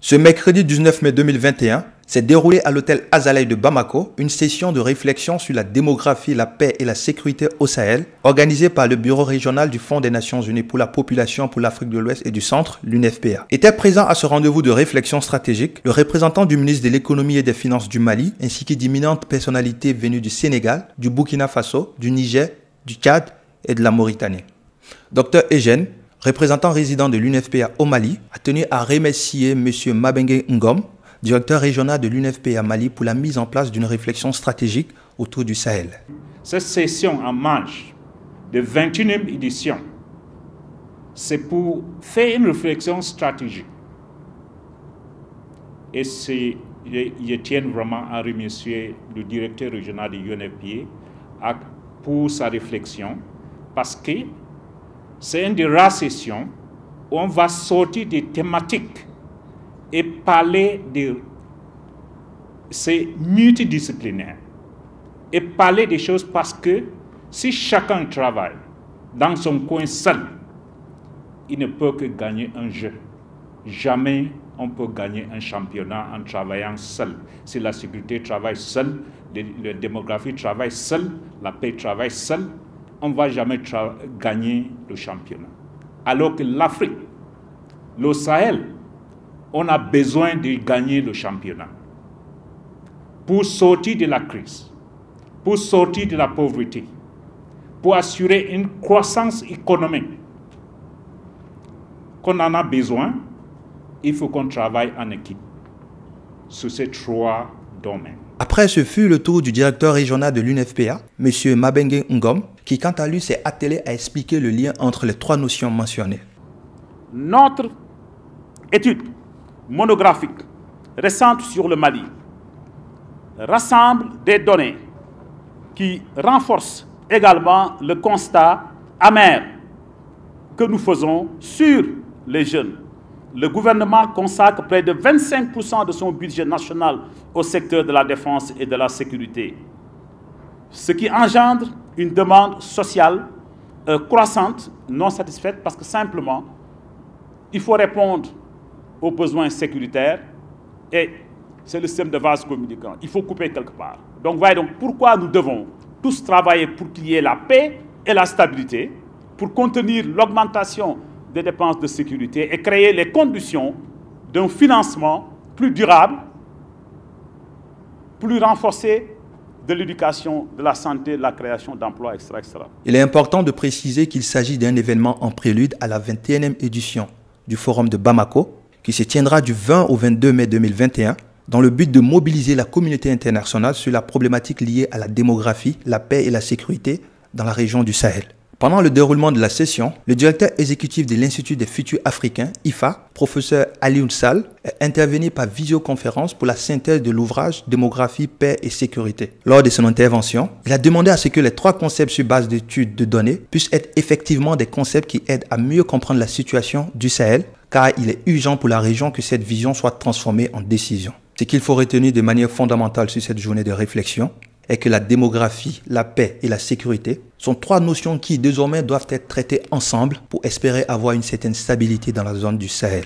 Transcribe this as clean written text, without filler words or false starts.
Ce mercredi 19 mai 2021, s'est déroulée à l'hôtel Azalea de Bamako une session de réflexion sur la démographie, la paix et la sécurité au Sahel, organisée par le Bureau régional du Fonds des Nations Unies pour la population pour l'Afrique de l'Ouest et du Centre, l'UNFPA. Était présent à ce rendez-vous de réflexion stratégique le représentant du ministre de l'économie et des finances du Mali, ainsi que d'imminentes personnalités venues du Sénégal, du Burkina Faso, du Niger, du Tchad et de la Mauritanie. Dr Eugène, représentant résident de l'UNFPA au Mali, a tenu à remercier M. Mabengue Ngom, directeur régional de l'UNFPA Mali, pour la mise en place d'une réflexion stratégique autour du Sahel. Cette session en marge de 21e édition, c'est pour faire une réflexion stratégique. Et je tiens vraiment à remercier le directeur régional de l'UNFPA pour sa réflexion, parce que c'est une des rares sessions où on va sortir des thématiques et parler de... C'est multidisciplinaire. Et parler des choses parce que si chacun travaille dans son coin seul, il ne peut que gagner un jeu. Jamais on peut gagner un championnat en travaillant seul. Si la sécurité travaille seule, la démographie travaille seule, la paix travaille seule, on ne va jamais gagner le championnat. Alors que l'Afrique, le Sahel, on a besoin de gagner le championnat. Pour sortir de la crise, pour sortir de la pauvreté, pour assurer une croissance économique qu'on en a besoin, il faut qu'on travaille en équipe sur ces trois domaines. Après, ce fut le tour du directeur régional de l'UNFPA, M. Mabengue Ngom, qui quant à lui s'est attelé à expliquer le lien entre les trois notions mentionnées. Notre étude monographique récente sur le Mali rassemble des données qui renforcent également le constat amer que nous faisons sur les jeunes. Le gouvernement consacre près de 25% de son budget national au secteur de la défense et de la sécurité, ce qui engendre une demande sociale croissante, non satisfaite, parce que simplement, il faut répondre aux besoins sécuritaires et c'est le système de vase communicant. Il faut couper quelque part. Donc, voyez donc pourquoi nous devons tous travailler pour qu'il y ait la paix et la stabilité, pour contenir l'augmentation des dépenses de sécurité et créer les conditions d'un financement plus durable, plus renforcé de l'éducation, de la santé, de la création d'emplois, etc., etc. Il est important de préciser qu'il s'agit d'un événement en prélude à la 21e édition du Forum de Bamako, qui se tiendra du 20 au 22 mai 2021, dans le but de mobiliser la communauté internationale sur la problématique liée à la démographie, la paix et la sécurité dans la région du Sahel. Pendant le déroulement de la session, le directeur exécutif de l'Institut des futurs africains, IFA, professeur Alioune Sall, est intervenu par visioconférence pour la synthèse de l'ouvrage Démographie, paix et sécurité. Lors de son intervention, il a demandé à ce que les trois concepts sur base d'études de données puissent être effectivement des concepts qui aident à mieux comprendre la situation du Sahel, car il est urgent pour la région que cette vision soit transformée en décision. Ce qu'il faut retenir de manière fondamentale sur cette journée de réflexion est que la démographie, la paix et la sécurité sont trois notions qui désormais doivent être traitées ensemble pour espérer avoir une certaine stabilité dans la zone du Sahel.